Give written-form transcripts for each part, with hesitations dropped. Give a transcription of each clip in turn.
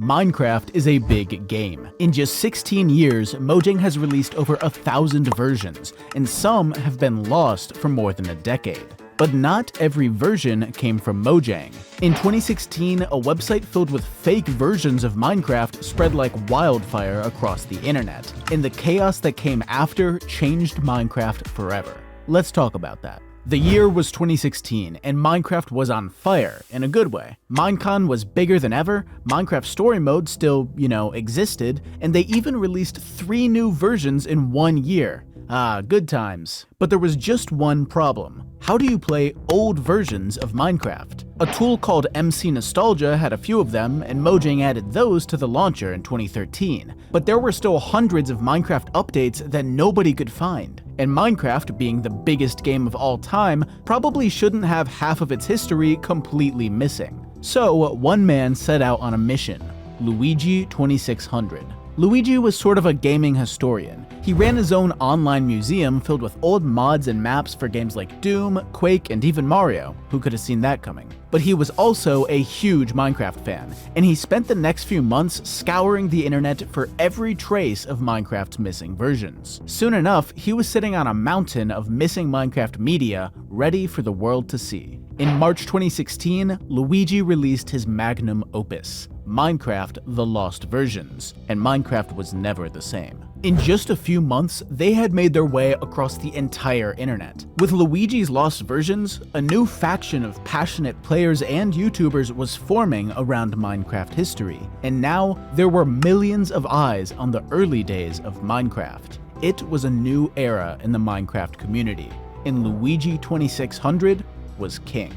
Minecraft is a big game. In just 16 years, Mojang has released over 1,000 versions, and some have been lost for more than a decade. But not every version came from Mojang. In 2016, a website filled with fake versions of Minecraft spread like wildfire across the internet, and the chaos that came after changed Minecraft forever. Let's talk about that. The year was 2016, and Minecraft was on fire, in a good way. Minecon was bigger than ever, Minecraft Story Mode still, existed, and they even released 3 new versions in 1 year. Ah, good times. But there was just one problem. How do you play old versions of Minecraft? A tool called MC Nostalgia had a few of them, and Mojang added those to the launcher in 2013. But there were still hundreds of Minecraft updates that nobody could find. And Minecraft, being the biggest game of all time, probably shouldn't have half of its history completely missing. So one man set out on a mission, Luigi 2600. Luigi was sort of a gaming historian. He ran his own online museum filled with old mods and maps for games like Doom, Quake, and even Mario. Who could have seen that coming? But he was also a huge Minecraft fan, and he spent the next few months scouring the internet for every trace of Minecraft's missing versions. Soon enough, he was sitting on a mountain of missing Minecraft media, ready for the world to see. In March 2016, Luigi released his magnum opus, Minecraft: The Lost Versions, and Minecraft was never the same. In just a few months, they had made their way across the entire internet. With Luigi's Lost Versions, a new faction of passionate players and YouTubers was forming around Minecraft history, and now there were millions of eyes on the early days of Minecraft. It was a new era in the Minecraft community, and Luigi 2600 was king.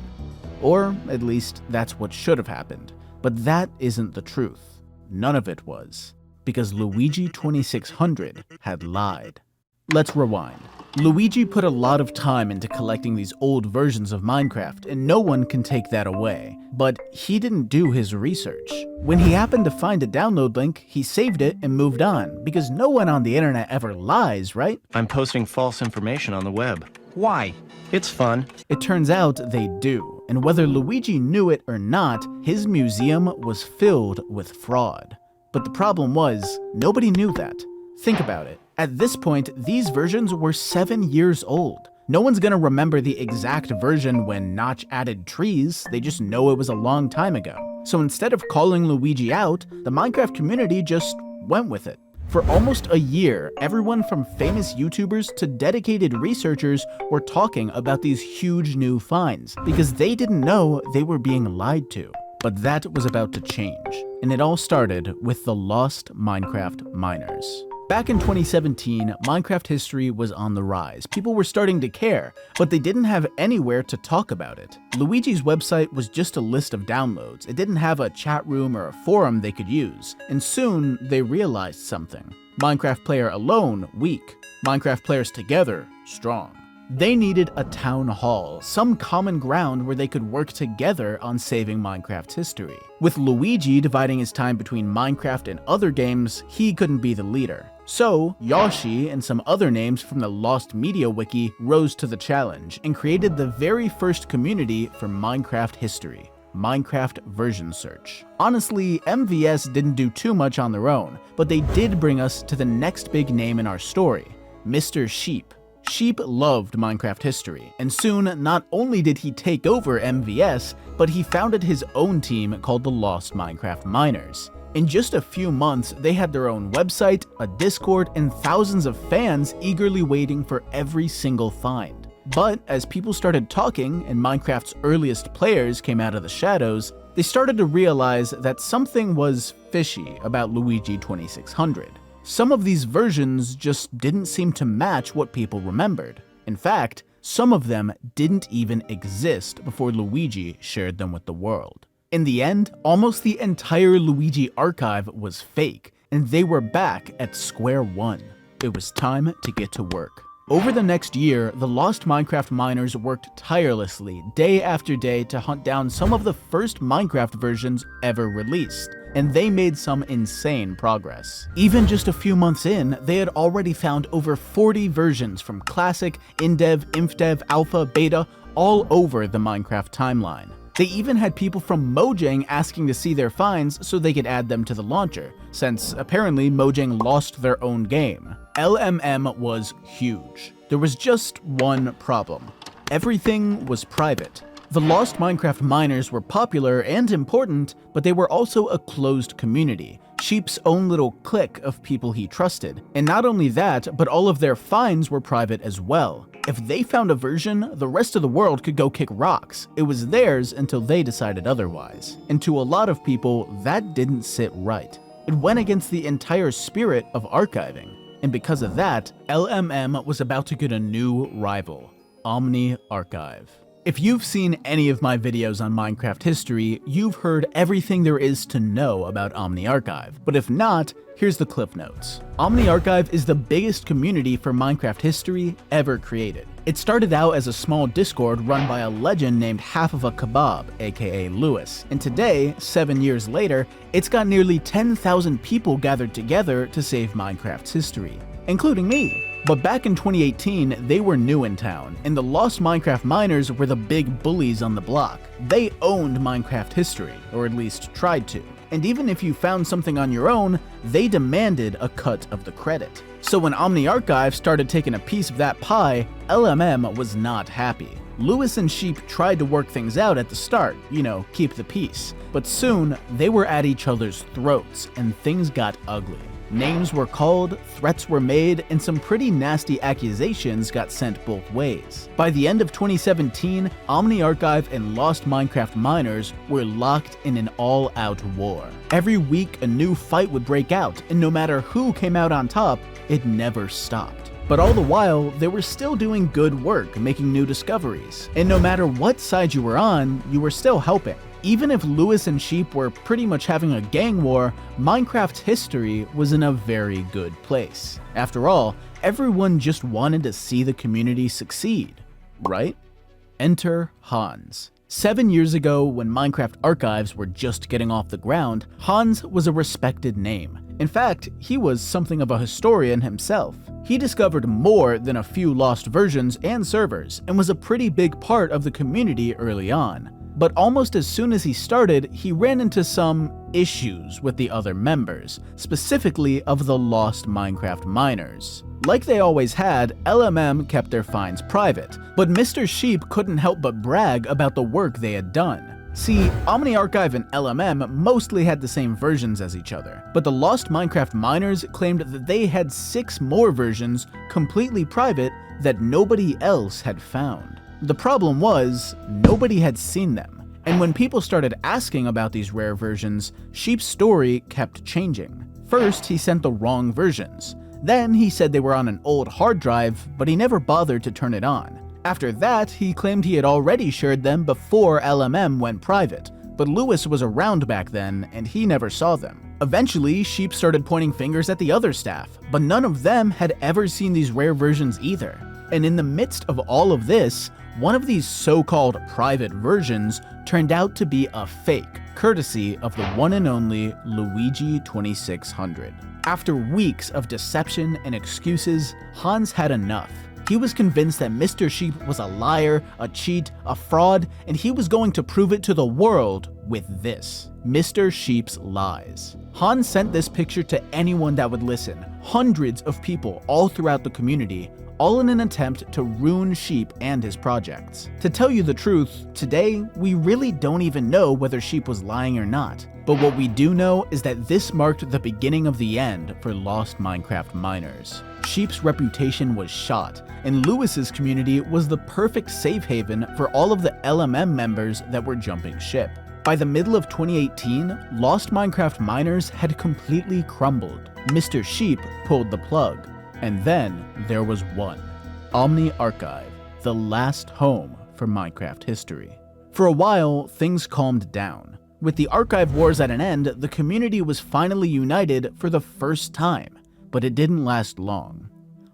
Or at least that's what should have happened. But that isn't the truth. None of it was. Because Luigi 2600 had lied. Let's rewind. Luigi put a lot of time into collecting these old versions of Minecraft, and no one can take that away. But he didn't do his research. When he happened to find a download link, he saved it and moved on, because no one on the internet ever lies, right? I'm posting false information on the web. Why? It's fun. It turns out they do, and whether Luigi knew it or not, his museum was filled with fraud. But the problem was, nobody knew that. Think about it. At this point, these versions were 7 years old. No one's gonna remember the exact version when Notch added trees, they just know it was a long time ago. So instead of calling Luigi out, the Minecraft community just went with it. For almost a year, everyone from famous YouTubers to dedicated researchers were talking about these huge new finds, because they didn't know they were being lied to. But that was about to change, and it all started with the lost Minecraft miners. Back in 2017, Minecraft history was on the rise. People were starting to care, but they didn't have anywhere to talk about it. Luigi's website was just a list of downloads. It didn't have a chat room or a forum they could use. And soon, they realized something. Minecraft player alone, weak. Minecraft players together, strong. They needed a town hall, some common ground where they could work together on saving Minecraft's history. With Luigi dividing his time between Minecraft and other games, he couldn't be the leader. So, Yoshi and some other names from the Lost Media Wiki rose to the challenge and created the very first community for Minecraft history, Minecraft Version Search. Honestly, MVS didn't do too much on their own, but they did bring us to the next big name in our story, Mr. Sheep. Sheep loved Minecraft history, and soon not only did he take over MVS, but he founded his own team called the Lost Minecraft Miners. In just a few months, they had their own website, a Discord, and thousands of fans eagerly waiting for every single find. But as people started talking and Minecraft's earliest players came out of the shadows, they started to realize that something was fishy about Luigi 2600. Some of these versions just didn't seem to match what people remembered. In fact, some of them didn't even exist before Luigi shared them with the world. In the end, almost the entire Luigi archive was fake, and they were back at square one. It was time to get to work. Over the next year, the Lost Minecraft miners worked tirelessly, day after day, to hunt down some of the first Minecraft versions ever released, and they made some insane progress. Even just a few months in, they had already found over 40 versions from Classic, InDev, InfDev, Alpha, Beta, all over the Minecraft timeline. They even had people from Mojang asking to see their finds so they could add them to the launcher, since apparently Mojang lost their own game. LMM was huge. There was just one problem. Everything was private. The Lost Minecraft miners were popular and important, but they were also a closed community, Sheep's own little clique of people he trusted. And not only that, but all of their finds were private as well. If they found a version, the rest of the world could go kick rocks. It was theirs until they decided otherwise. And to a lot of people, that didn't sit right. It went against the entire spirit of archiving. And because of that, LMM was about to get a new rival, Omniarchive. If you've seen any of my videos on Minecraft history, you've heard everything there is to know about Omniarchive. But if not, here's the cliff notes. Omniarchive is the biggest community for Minecraft history ever created. It started out as a small Discord run by a legend named Half of a Kebab, aka Lewis, and today, 7 years later, it's got nearly 10,000 people gathered together to save Minecraft's history, including me. But back in 2018, they were new in town, and the Lost Minecraft miners were the big bullies on the block. They owned Minecraft history, or at least tried to. And even if you found something on your own, they demanded a cut of the credit. So when Omniarchive started taking a piece of that pie, LMM was not happy. Lewis and Sheep tried to work things out at the start, keep the peace. But soon, they were at each other's throats, and things got ugly. Names were called, threats were made, and some pretty nasty accusations got sent both ways. By the end of 2017, Omniarchive and Lost Minecraft miners were locked in an all-out war. Every week, a new fight would break out, and no matter who came out on top, it never stopped. But all the while, they were still doing good work, making new discoveries. And no matter what side you were on, you were still helping. Even if Lewis and Sheep were pretty much having a gang war, Minecraft's history was in a very good place. After all, everyone just wanted to see the community succeed, right? Enter Hans. 7 years ago, when Minecraft archives were just getting off the ground, Hans was a respected name. In fact, he was something of a historian himself. He discovered more than a few lost versions and servers, and was a pretty big part of the community early on. But almost as soon as he started, he ran into some issues with the other members, specifically of the Lost Minecraft miners. Like they always had, LMM kept their finds private, but Mr. Sheep couldn't help but brag about the work they had done. See, Omniarchive and LMM mostly had the same versions as each other, but the Lost Minecraft miners claimed that they had 6 more versions completely private that nobody else had found. The problem was, nobody had seen them, and when people started asking about these rare versions, Sheep's story kept changing. First, he sent the wrong versions. Then he said they were on an old hard drive, but he never bothered to turn it on. After that, he claimed he had already shared them before LMM went private, but Lewis was around back then, and he never saw them. Eventually, Sheep started pointing fingers at the other staff, but none of them had ever seen these rare versions either. And in the midst of all of this, one of these so-called private versions turned out to be a fake, courtesy of the one and only Luigi 2600. After weeks of deception and excuses, Hans had enough. He was convinced that Mr. Sheep was a liar, a cheat, a fraud, and he was going to prove it to the world with this: Mr. Sheep's lies. Hans sent this picture to anyone that would listen, hundreds of people all throughout the community, all in an attempt to ruin Sheep and his projects. To tell you the truth, today, we really don't even know whether Sheep was lying or not. But what we do know is that this marked the beginning of the end for Lost Minecraft miners. Sheep's reputation was shot, and Lewis's community was the perfect safe haven for all of the LMM members that were jumping ship. By the middle of 2018, Lost Minecraft miners had completely crumbled. Mr. Sheep pulled the plug. And then there was one: Omniarchive, the last home for Minecraft history. For a while, things calmed down. With the archive wars at an end, the community was finally united for the first time, but it didn't last long.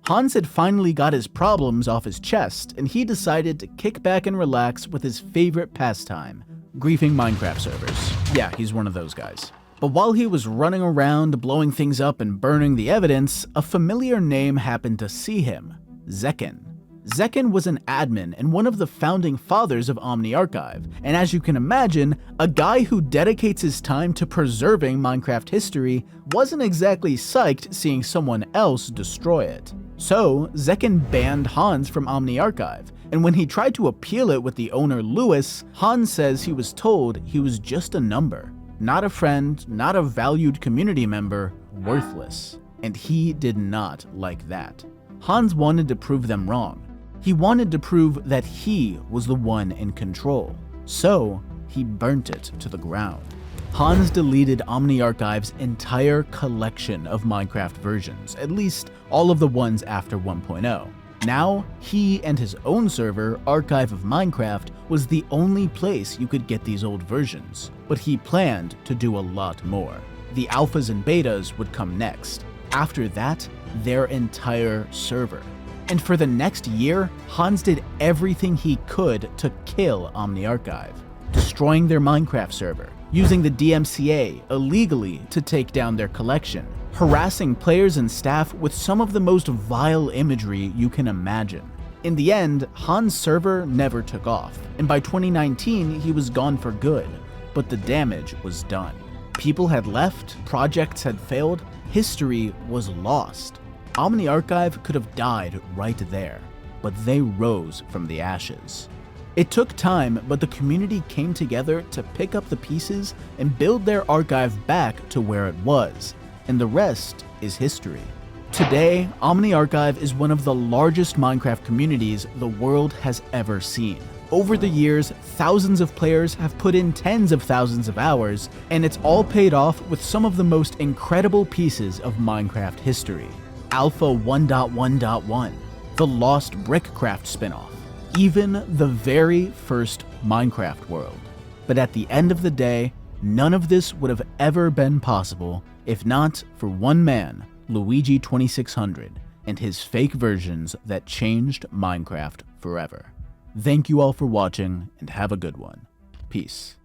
Hans had finally got his problems off his chest, and he decided to kick back and relax with his favorite pastime, griefing Minecraft servers. Yeah, he's one of those guys. But while he was running around, blowing things up and burning the evidence, a familiar name happened to see him: Zekken. Zekken was an admin and one of the founding fathers of Omniarchive, and as you can imagine, a guy who dedicates his time to preserving Minecraft history wasn't exactly psyched seeing someone else destroy it. So, Zekken banned Hans from Omniarchive, and when he tried to appeal it with the owner Lewis, Hans says he was told he was just a number. Not a friend, not a valued community member, worthless. And he did not like that. Hans wanted to prove them wrong. He wanted to prove that he was the one in control. So, he burnt it to the ground. Hans deleted Omniarchive's entire collection of Minecraft versions, at least all of the ones after 1.0. Now, he and his own server, Archive of Minecraft, was the only place you could get these old versions, but he planned to do a lot more. The alphas and betas would come next. After that, their entire server. And for the next year, Hans did everything he could to kill Omniarchive, destroying their Minecraft server, using the DMCA illegally to take down their collection, harassing players and staff with some of the most vile imagery you can imagine. In the end, Hans' server never took off, and by 2019 he was gone for good, but the damage was done. People had left, projects had failed, history was lost. Omniarchive could have died right there, but they rose from the ashes. It took time, but the community came together to pick up the pieces and build their archive back to where it was, and the rest is history. Today, Omniarchive is one of the largest Minecraft communities the world has ever seen. Over the years, thousands of players have put in tens of thousands of hours, and it's all paid off with some of the most incredible pieces of Minecraft history. Alpha 1.1.1, the Lost Brickcraft spin-off, even the very first Minecraft world. But at the end of the day, none of this would have ever been possible if not for one man, Luigi 2600, and his fake versions that changed Minecraft forever. Thank you all for watching, and have a good one. Peace.